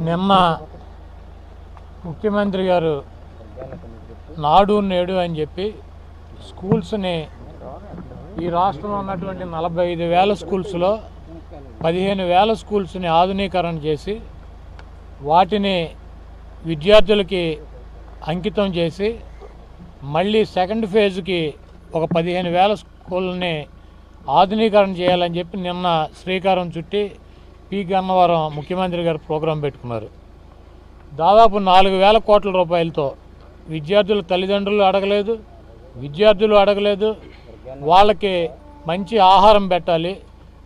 నిన్న ముఖ్యమంత్రి గారు నాడు నేడు అని చెప్పి స్కూల్స్ని ఈ రాష్ట్రంలో ఉన్నటువంటి 45,000 స్కూల్స్లో 15,000 స్కూల్స్ని ఆధునీకరణ చేసి వాటిని విద్యార్థులకి అంకితం చేసి మళ్ళీ సెకండ్ ఫేజ్కి ఒక 15,000 స్కూల్ని ఆధునీకరణ చేయాలని చెప్పి నిన్న శ్రీకారం చుట్టి పి గన్నవరం ముఖ్యమంత్రి గారు ప్రోగ్రాం పెట్టుకున్నారు. దాదాపు 4,000 కోట్ల రూపాయలతో విద్యార్థుల తల్లిదండ్రులు అడగలేదు, విద్యార్థులు అడగలేదు. వాళ్ళకి మంచి ఆహారం పెట్టాలి,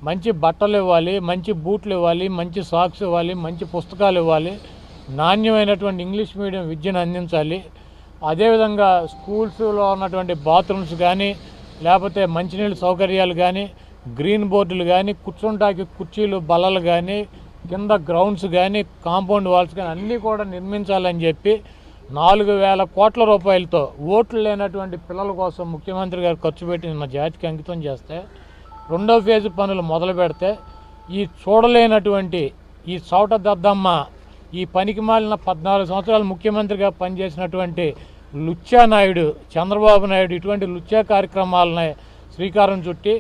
మంచి బట్టలు ఇవ్వాలి, మంచి బూట్లు ఇవ్వాలి, మంచి సాక్స్ ఇవ్వాలి, మంచి పుస్తకాలు ఇవ్వాలి, నాణ్యమైనటువంటి ఇంగ్లీష్ మీడియం విద్యను అందించాలి. అదేవిధంగా స్కూల్స్లో ఉన్నటువంటి బాత్రూమ్స్ కానీ లేకపోతే మంచినీళ్ళ సౌకర్యాలు కానీ గ్రీన్ బోర్డులు కానీ కూర్చుంటాకి కుర్చీలు బల్లలు కానీ కింద గ్రౌండ్స్ కానీ కాంపౌండ్ వాల్స్ కానీ అన్నీ కూడా నిర్మించాలని చెప్పి 4,000 కోట్ల రూపాయలతో ఓట్లు లేనటువంటి పిల్లల కోసం ముఖ్యమంత్రి గారు ఖర్చు పెట్టి నిన్న జాతికి అంకితం చేస్తే రెండో ఫేజ్ పనులు మొదలు పెడితే ఈ చూడలేనటువంటి ఈ చౌట దద్దమ్మ ఈ పనికి మాలిన 14 సంవత్సరాలు ముఖ్యమంత్రిగా పనిచేసినటువంటి లుచ్చా నాయుడు చంద్రబాబు నాయుడు ఇటువంటి లుచ్చా కార్యక్రమాలని శ్రీకారం చుట్టి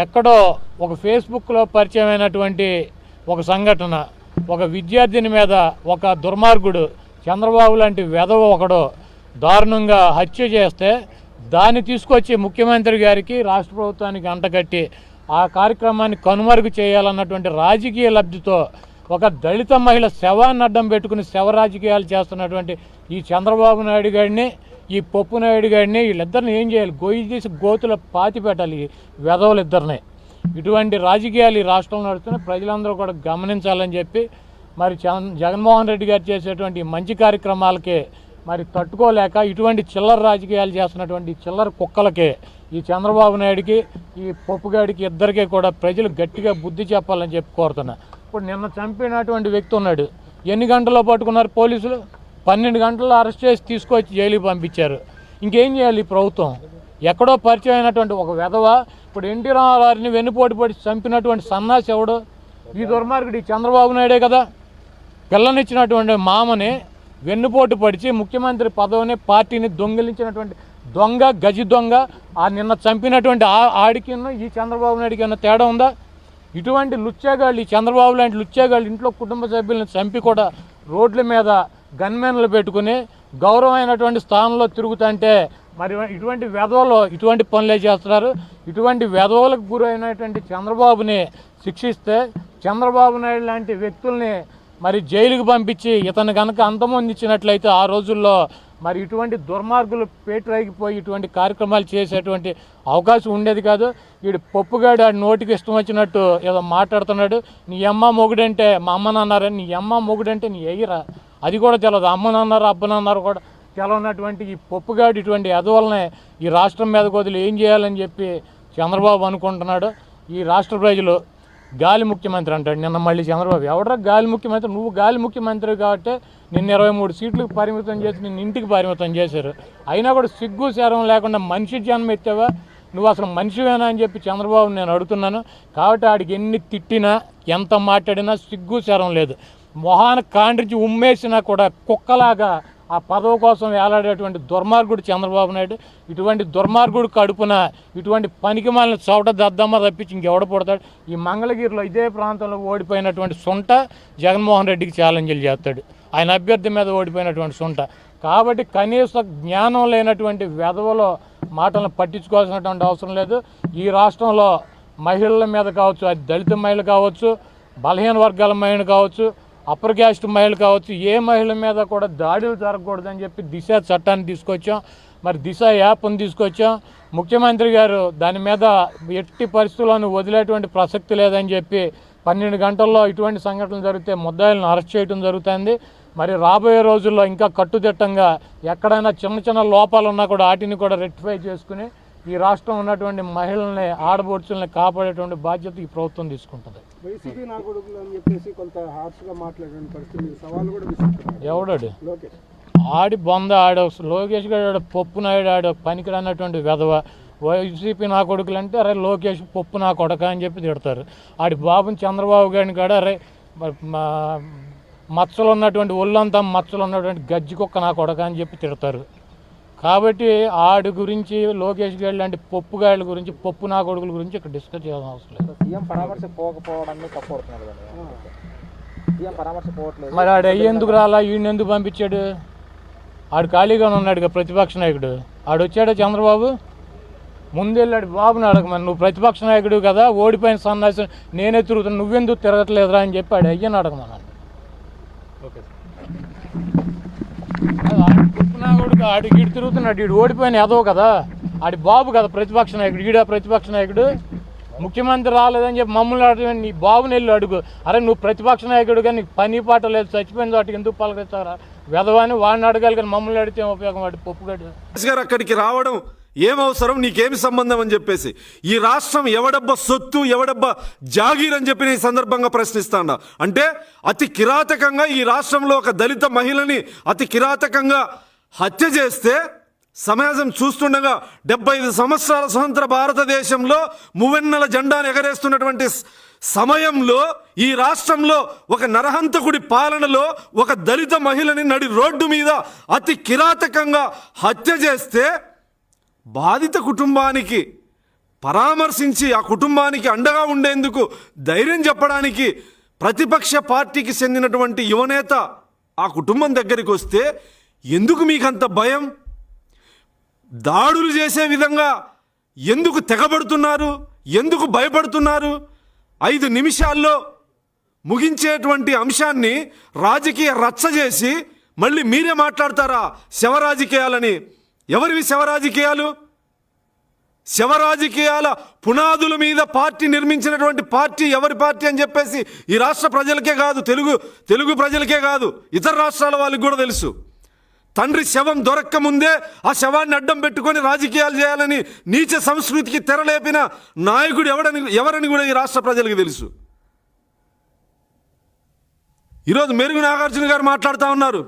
ఎక్కడో ఒక ఫేస్బుక్లో పరిచయమైనటువంటి ఒక సంఘటన ఒక విద్యార్థిని మీద ఒక దుర్మార్గుడు చంద్రబాబు లాంటి వెధవ ఒకడు దారుణంగా హత్య చేస్తే దాన్ని తీసుకొచ్చి ముఖ్యమంత్రి గారికి రాష్ట్ర ప్రభుత్వానికి అంటగట్టి ఆ కార్యక్రమాన్ని కనుమరుగు చేయాలన్నటువంటి రాజకీయ లబ్ధితో ఒక దళిత మహిళ శవాన్ని అడ్డం పెట్టుకుని శవ రాజకీయాలు చేస్తున్నటువంటి ఈ చంద్రబాబు నాయుడు గారిని ఈ పప్పు నాయుడు గారిని వీళ్ళిద్దరిని ఏం చేయాలి? గొయ్యి తీసి గోతులో పాతి పెట్టాలి ఈ వెధవలిద్దరిని. ఇటువంటి రాజకీయాలు ఈ రాష్ట్రంలో నడుస్తున్నాయి, ప్రజలందరూ కూడా గమనించాలని చెప్పి మరి జగన్మోహన్ రెడ్డి గారు చేసేటువంటి మంచి కార్యక్రమాలకే మరి తట్టుకోలేక ఇటువంటి చిల్లర రాజకీయాలు చేస్తున్నటువంటి చిల్లర కుక్కలకే ఈ చంద్రబాబు నాయుడికి ఈ పప్పుగాడికి ఇద్దరికీ కూడా ప్రజలు గట్టిగా బుద్ధి చెప్పాలని చెప్పి కోరుతున్నా. ఇప్పుడు నిన్న చంపినటువంటి వ్యక్తి ఉన్నాడు, ఎన్ని గంటల్లో పట్టుకున్నారు పోలీసులు? 12 గంటల్లో అరెస్ట్ చేసి తీసుకొచ్చి జైలుకి పంపించారు. ఇంకేం చేయాలి ఈ ప్రభుత్వం? ఎక్కడో పరిచయం అయినటువంటి ఒక వెధవ ఇప్పుడు ఎన్టీ రామారావుని వెన్నుపోటు పడి చంపినటువంటి సన్నాసి ఎవడు? ఈ దుర్మార్గుడు ఈ చంద్రబాబు నాయుడే కదా. పిల్లనిచ్చినటువంటి మామని వెన్నుపోటు పడిచి ముఖ్యమంత్రి పదవిని పార్టీని దొంగిలించినటువంటి దొంగ గజి దొంగ ఆ నిన్న చంపినటువంటి ఆడికి ఈ చంద్రబాబు నాయుడికి ఏమన్నా తేడా ఉందా? ఇటువంటి లుచ్చాగాళ్ళు ఈ చంద్రబాబు లాంటి లుచ్చాగాళ్ళు ఇంట్లో కుటుంబ సభ్యులను చంపి కూడా రోడ్ల మీద గన్మెన్లు పెట్టుకుని గౌరవమైనటువంటి స్థానంలో తిరుగుతుంటే మరి ఇటువంటి వెధవలు ఇటువంటి పనులే చేస్తున్నారు. ఇటువంటి వెధవలకు గురైనటువంటి చంద్రబాబుని శిక్షిస్తే చంద్రబాబు నాయుడు లాంటి వ్యక్తుల్ని మరి జైలుకి పంపించి ఇతను కనుక అంతమొందించినట్లయితే ఆ రోజుల్లో మరి ఇటువంటి దుర్మార్గులు పేటరైగిపోయి ఇటువంటి కార్యక్రమాలు చేసేటువంటి అవకాశం ఉండేది కాదు. వీడు పప్పుగాడు ఆడి నోటికి ఇష్టం వచ్చినట్టు ఏదో మాట్లాడుతున్నాడు. నీ అమ్మ మొగుడంటే మా అమ్మని అన్నారని, నీ అమ్మ మొగుడంటే నీ ఎయ్యరా అది కూడా తెలదు. అమ్మనన్నారు అబ్బనన్నారు కూడా తెలవనటువంటి ఈ పప్పుగాడు ఇటువంటి ఎదవలనే ఈ రాష్ట్రం మీద వదిలి ఏం చేయాలని చెప్పి చంద్రబాబు అనుకుంటున్నాడు. ఈ రాష్ట్ర ప్రజలు గాలి ముఖ్యమంత్రి అంటాడు. నిన్న మళ్ళీ చంద్రబాబు ఎవడరా గాలి ముఖ్యమంత్రి? నువ్వు గాలి ముఖ్యమంత్రి కాబట్టి నిన్న 23 సీట్లకు పరిమితం చేసి నిన్ను ఇంటికి పరిమితం చేశారు. అయినా కూడా సిగ్గు శరం లేకుండా మనిషి జన్మ ఎత్తావా? నువ్వు అసలు మనిషివేనా అని చెప్పి చంద్రబాబు నేను అడుగుతున్నాను. కాబట్టి ఆడికి ఎన్ని తిట్టినా ఎంత మాట్లాడినా సిగ్గు శరం లేదు. మొహాన కాండ్రించి ఉమ్మేసినా కూడా కుక్కలాగా ఆ పదవి కోసం వేలాడేటువంటి దుర్మార్గుడు చంద్రబాబు నాయుడు. ఇటువంటి దుర్మార్గుడు కడుపున ఇటువంటి పనికిమాలిన చౌట దద్దమ్మ తప్పించి ఇంకెవడ పడతాడు? ఈ మంగళగిరిలో ఇదే ప్రాంతంలో ఓడిపోయినటువంటి సొంట జగన్మోహన్ రెడ్డికి ఛాలెంజ్లు చేస్తాడు, ఆయన అభ్యర్థి మీద ఓడిపోయినటువంటి సొంట. కాబట్టి కనీస జ్ఞానం లేనటువంటి వెధవలో మాటలను పట్టించుకోవాల్సినటువంటి అవసరం లేదు. ఈ రాష్ట్రంలో మహిళల మీద కావచ్చు, అది దళిత మహిళలు కావచ్చు, బలహీన వర్గాల మహిళలు కావచ్చు, అప్పర్ క్యాస్ట్ మహిళలు కావచ్చు, ఏ మహిళ మీద కూడా దాడులు జరగకూడదని చెప్పి దిశ చట్టాన్ని తీసుకొచ్చాం. మరి దిశ యాప్ని తీసుకొచ్చాం. ముఖ్యమంత్రి గారు దాని మీద ఎట్టి పరిస్థితుల్లోనూ వదిలేటువంటి ప్రసక్తి లేదని చెప్పి 12 గంటల్లో ఇటువంటి సంఘటనలు జరిగితే ముద్దాయిలను అరెస్ట్ చేయడం జరుగుతుంది. మరి రాబోయే రోజుల్లో ఇంకా కట్టుదిట్టంగా ఎక్కడైనా చిన్న చిన్న లోపాలు ఉన్నా కూడా వాటిని కూడా రెక్టిఫై చేసుకుని ఈ రాష్ట్రం ఉన్నటువంటి మహిళల్ని ఆడబొడుచుల్ని కాపాడేటువంటి బాధ్యత ఈ ప్రభుత్వం తీసుకుంటుంది. ఎవడాడు ఆడి బొంద ఆడ లోకేష్ గారు పప్పు నాయుడు ఆడ పనికిరానటువంటి వెధవ వైసీపీ నా కొడుకులు అంటే అరే లోకేష్ పప్పు నా కొడక అని చెప్పి తిడతారు. ఆడి బాబుని చంద్రబాబు గారిని కూడా అరే మచ్చలు ఉన్నటువంటి ఒళ్ళంతా మచ్చలు ఉన్నటువంటి గజ్జి కుక్క నా కొడక అని చెప్పి తిడతారు. కాబట్టి ఆడి గురించి లోకేష్ గారి లాంటి పప్పు గాయల గురించి పప్పు నా కొడుకుల గురించి ఇక్కడ డిస్కస్ చేయాల్సిన అవసరం లేదు. సీఎం పరామర్శ పోకపోవడాన్ని తప్పడుతున్నారు కదా, సీఎం పరామర్శ పోవట్లేదు. మరి ఆడు అయ్యేందుకు రాలా, ఈయన ఎందుకు పంపించాడు? ఆడు ఖాళీగానే ఉన్నాడుగా ప్రతిపక్ష నాయకుడు. ఆడు వచ్చాడా చంద్రబాబు? ముందెళ్ళాడు బాబుని అడగమని, నువ్వు ప్రతిపక్ష నాయకుడు కదా, ఓడిపోయిన సన్నాసి నేనే తిరుగుతాను, నువ్వెందుకు తిరగట్లేదురా అని చెప్పి ఆడు అయ్యని అడగమన్నాడు. ఓకే నాకుడు ఆడికి ఇటు తిరుగుతున్నాడు, ఈడు ఓడిపోయిన ఎదవ కదా, ఆడి బాబు కదా ప్రతిపక్ష నాయకుడు. ఈడ ప్రతిపక్ష నాయకుడు ముఖ్యమంత్రి రాలేదని చెప్పి మమ్మల్ని అడుగు, నీ బాబుని వెళ్ళి అడుగు, అరే నువ్వు ప్రతిపక్ష నాయకుడుగా నీకు పని పాట లేదు, చచ్చిపోయిన వాటికి ఎందుకు పలకరిస్తారా వెధవాని, వాడిని అడగాలి కానీ మమ్మల్ని అడిగితే ఉపయోగం. వాడి పప్పుగడ్డు గారు అక్కడికి రావడం ఏం అవసరం, నీకేమి సంబంధం అని చెప్పేసి ఈ రాష్ట్రం ఎవడబ్బ సొత్తు ఎవడబ్బ జాగీర్ అని చెప్పి ఈ సందర్భంగా ప్రశ్నిస్తాడా. అంటే అతి కిరాతకంగా ఈ రాష్ట్రంలో ఒక దళిత మహిళని అతి కిరాతకంగా హత్య చేస్తే సమాజం చూస్తుండగా 75 సంవత్సరాల స్వతంత్ర భారతదేశంలో మువెన్నెల జెండాను ఎగరేస్తున్నటువంటి సమయంలో ఈ రాష్ట్రంలో ఒక నరహంతకుడి పాలనలో ఒక దళిత మహిళని నడి రోడ్డు మీద అతి కిరాతకంగా హత్య చేస్తే బాధిత కుటుంబానికి పరామర్శించి ఆ కుటుంబానికి అండగా ఉండేందుకు ధైర్యం చెప్పడానికి ప్రతిపక్ష పార్టీకి చెందినటువంటి యువనేత ఆ కుటుంబం దగ్గరికి వస్తే ఎందుకు మీకంత భయం? దాడులు చేసే విధంగా ఎందుకు తెగబడుతున్నారు? ఎందుకు భయపడుతున్నారు? 5 నిమిషాల్లో ముగించేటువంటి అంశాన్ని రాజకీయ రచ్చ చేసి మళ్ళీ మీరే మాట్లాడతారా శవరాజకీయాలని? ఎవరివి శవరాజకీయాలు? శవరాజకీయాల పునాదుల మీద పార్టీ నిర్మించినటువంటి పార్టీ ఎవరి పార్టీ అని చెప్పేసి ఈ రాష్ట్ర ప్రజలకే కాదు, తెలుగు ప్రజలకే కాదు, ఇతర రాష్ట్రాల వాళ్ళకి కూడా తెలుసు. తండ్రి శవం దొరక్క ముందే ఆ శవాన్ని అడ్డం పెట్టుకొని రాజకీయాలు చేయాలని నీచ సంస్కృతికి తెరలేపిన నాయకుడు ఎవరని కూడా ఈ రాష్ట్ర ప్రజలకు తెలుసు. ఈరోజు మెరుగు నాగార్జున గారు మాట్లాడుతూ ఉన్నారు,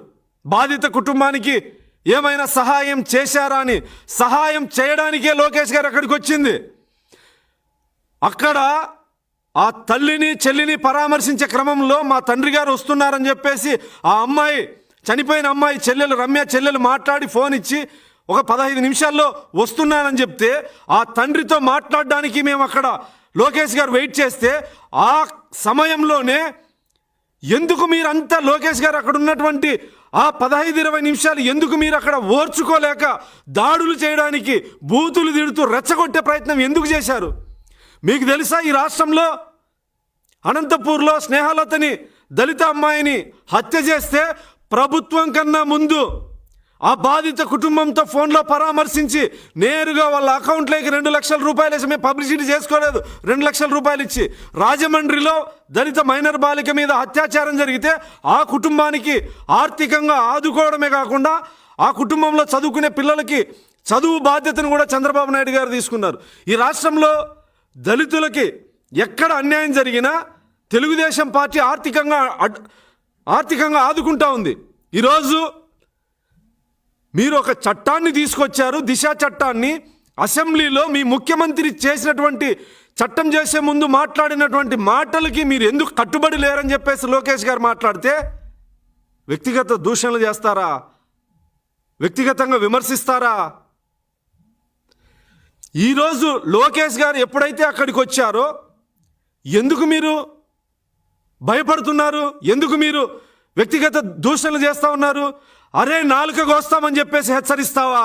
బాధిత కుటుంబానికి ఏమైనా సహాయం చేశారా అని. సహాయం చేయడానికే లోకేష్ గారు అక్కడికి వచ్చింది. అక్కడ ఆ తల్లిని చెల్లిని పరామర్శించే క్రమంలో మా తండ్రి గారు వస్తున్నారని చెప్పేసి ఆ అమ్మాయి, చనిపోయిన అమ్మాయి రమ్య చెల్లెలు మాట్లాడి ఫోన్ ఇచ్చి ఒక 15 నిమిషాల్లో వస్తున్నానని చెప్తే ఆ తండ్రితో మాట్లాడడానికి మేము అక్కడ లోకేష్ గారు వెయిట్ చేస్తే ఆ సమయంలోనే ఎందుకు మీరంతా లోకేష్ గారు అక్కడ ఉన్నటువంటి ఆ 15-20 నిమిషాలు ఎందుకు మీరు అక్కడ ఓర్చుకోలేక దాడులు చేయడానికి బూతులు తిడుతూ రెచ్చగొట్టే ప్రయత్నం ఎందుకు చేశారు? మీకు తెలుసా ఈ రాష్ట్రంలో అనంతపూర్లో స్నేహలతని దళిత అమ్మాయిని హత్య చేస్తే ప్రభుత్వం కన్నా ముందు ఆ బాధిత కుటుంబంతో ఫోన్లో పరామర్శించి నేరుగా వాళ్ళ అకౌంట్లోకి 2 లక్షల రూపాయలు వేసి, మేము పబ్లిసిటీ చేసుకోలేదు, 2 లక్షల రూపాయలు ఇచ్చి రాజమండ్రిలో దళిత మైనర్ బాలిక మీద అత్యాచారం జరిగితే ఆ కుటుంబానికి ఆర్థికంగా ఆదుకోవడమే కాకుండా ఆ కుటుంబంలో చదువుకునే పిల్లలకి చదువు బాధ్యతను కూడా చంద్రబాబు నాయుడు గారు తీసుకున్నారు. ఈ రాష్ట్రంలో దళితులకి ఎక్కడ అన్యాయం జరిగినా తెలుగుదేశం పార్టీ ఆర్థికంగా ఆదుకుంటా ఉంది. ఈరోజు మీరు ఒక చట్టాన్ని తీసుకొచ్చారు, దిశ చట్టాన్ని. అసెంబ్లీలో మీ ముఖ్యమంత్రి చేసినటువంటి చట్టం చేసే ముందు మాట్లాడినటువంటి మాటలకి మీరు ఎందుకు కట్టుబడి లేరని చెప్పేసి లోకేష్ గారు మాట్లాడితే వ్యక్తిగత దూషణలు చేస్తారా? వ్యక్తిగతంగా విమర్శిస్తారా? ఈరోజు లోకేష్ గారు ఎప్పుడైతే అక్కడికి వచ్చారో ఎందుకు మీరు భయపడుతున్నారు? ఎందుకు మీరు వ్యక్తిగత దూషణలు చేస్తూ ఉన్నారు? అరే నాలుక కోస్తామని చెప్పేసి హెచ్చరిస్తావా?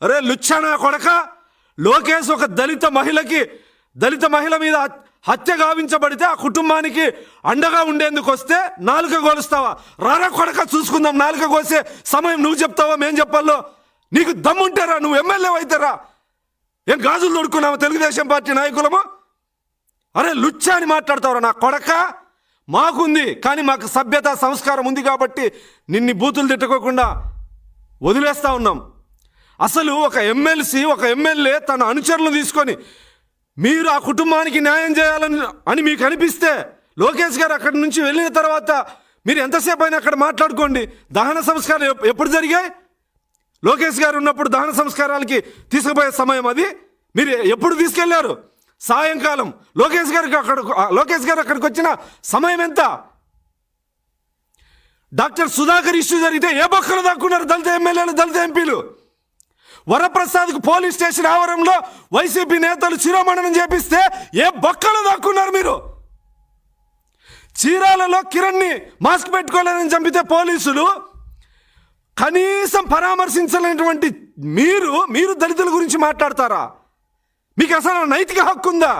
అరే లుచ్చానా కొడక, లోకేష్ ఒక దళిత మహిళ మీద హత్య గావించబడితే ఆ కుటుంబానికి అండగా ఉండేందుకు వస్తే నాలుక కోలుస్తావా? రారా కొడక చూసుకుందాం, నాలుక కోసే సమయం నువ్వు చెప్తావా మేం చెప్పాలో? నీకు దమ్ముంటారా? నువ్వు ఎమ్మెల్యే అవుతారా? ఏం గాజులు దొడుకున్నావా తెలుగుదేశం పార్టీ నాయకులము? అరే లుచ్చా అని మాట్లాడతావురా నా కొడక? మాకుంది, కానీ మాకు సభ్యత సంస్కారం ఉంది కాబట్టి నిన్ను బూతులు తిట్టుకోకుండా వదిలేస్తూ ఉన్నాం. అసలు ఒక ఎమ్మెల్యే తన అనుచరులను తీసుకొని మీరు ఆ కుటుంబానికి న్యాయం చేయాలని మీకు అనిపిస్తే లోకేష్ గారు అక్కడి నుంచి వెళ్ళిన తర్వాత మీరు ఎంతసేపు అయినా అక్కడ మాట్లాడుకోండి. దహన సంస్కారం ఎప్పుడు జరిగాయి? లోకేష్ గారు ఉన్నప్పుడు దహన సంస్కారాలకి తీసుకుపోయే సమయం అది. మీరు ఎప్పుడు తీసుకెళ్లారు? సాయంకాలం. లోకేష్ గారు అక్కడికి వచ్చిన సమయం ఎంత? డాక్టర్ సుధాకర్ ఇష్యూ జరిగితే ఏ బొక్కలు దాక్కున్నారు దళిత ఎమ్మెల్యేలు, దళిత ఎంపీలు? వరప్రసాద్కు పోలీస్ స్టేషన్ ఆవరణలో వైసీపీ నేతలు శిరోమణనం చేపిస్తే ఏ బొక్కలు దాక్కున్నారు మీరు? చీరాలలో కిరణ్ని మాస్క్ పెట్టుకోలేదని చంపితే పోలీసులు కనీసం పరామర్శించలేనటువంటి మీరు దళితుల గురించి మాట్లాడతారా? మీకు అసలు నైతిక హక్కు ఉందా?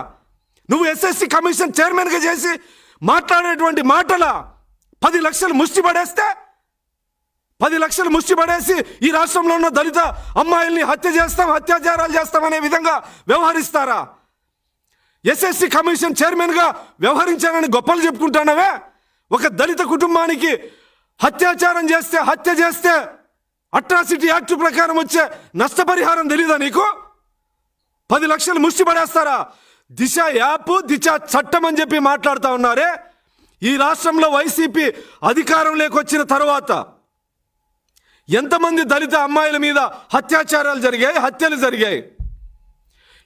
నువ్వు ఎస్ఎస్సి కమిషన్ చైర్మన్గా చేసి మాట్లాడేటువంటి మాటల 10 లక్షలు ముష్టి పడేస్తే 10 లక్షలు ముష్టి పడేసి ఈ రాష్ట్రంలో ఉన్న దళిత అమ్మాయిల్ని హత్య చేస్తాం, అత్యాచారాలు చేస్తాం అనే విధంగా వ్యవహరిస్తారా? ఎస్ఎస్సి కమిషన్ చైర్మన్గా వ్యవహరించానని గొప్పలు చెప్పుకుంటున్నావే. ఒక దళిత కుటుంబానికి హత్య చేస్తే అట్రాసిటీ యాక్ట్ ప్రకారం వచ్చే నష్టపరిహారం తెలీదా నీకు? 10 లక్షలు ముష్టి పడేస్తారా? దిశ యాప్, దిశ చట్టం అని చెప్పి మాట్లాడుతూ ఉన్నారే. ఈ రాష్ట్రంలో వైసీపీ అధికారం లేకొచ్చిన తర్వాత ఎంతమంది దళిత అమ్మాయిల మీద అత్యాచారాలు జరిగాయి, హత్యలు జరిగాయి?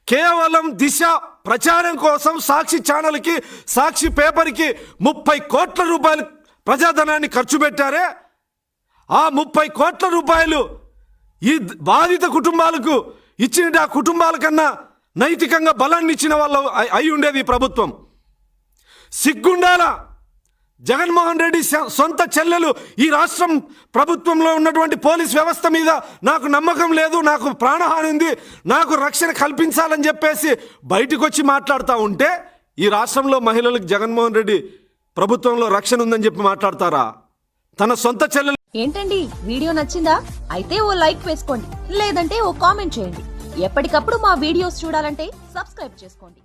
కేవలం దిశ ప్రచారం కోసం సాక్షి ఛానల్కి, సాక్షి పేపర్కి 30 కోట్ల రూపాయలు ప్రజాధనాన్ని ఖర్చు పెట్టారే. ఆ 30 కోట్ల రూపాయలు ఈ బాధిత కుటుంబాలకు ఇచ్చిన ఆ కుటుంబాల కన్నా నైతికంగా బలాన్ని ఇచ్చిన వాళ్ళు అయి ఉండేది ఈ ప్రభుత్వం. సిగ్గుండాల. జగన్మోహన్ రెడ్డి సొంత చెల్లెలు ఈ రాష్ట్రం ప్రభుత్వంలో ఉన్నటువంటి పోలీస్ వ్యవస్థ మీద నాకు నమ్మకం లేదు, నాకు ప్రాణహాని ఉంది, నాకు రక్షణ కల్పించాలని చెప్పేసి బయటకు వచ్చి మాట్లాడుతూ ఉంటే ఈ రాష్ట్రంలో మహిళలకు జగన్మోహన్ రెడ్డి ప్రభుత్వంలో రక్షణ ఉందని చెప్పి మాట్లాడతారా? తన సొంత చెల్లెలు. ఏంటండి, వీడియో నచ్చిందా? అయితే ఓ లైక్ వేసుకోండి, లేదంటే ఓ కామెంట్ చేయండి. ఎప్పటికప్పుడు మా వీడియోస్ చూడాలంటే సబ్స్క్రైబ్ చేసుకోండి.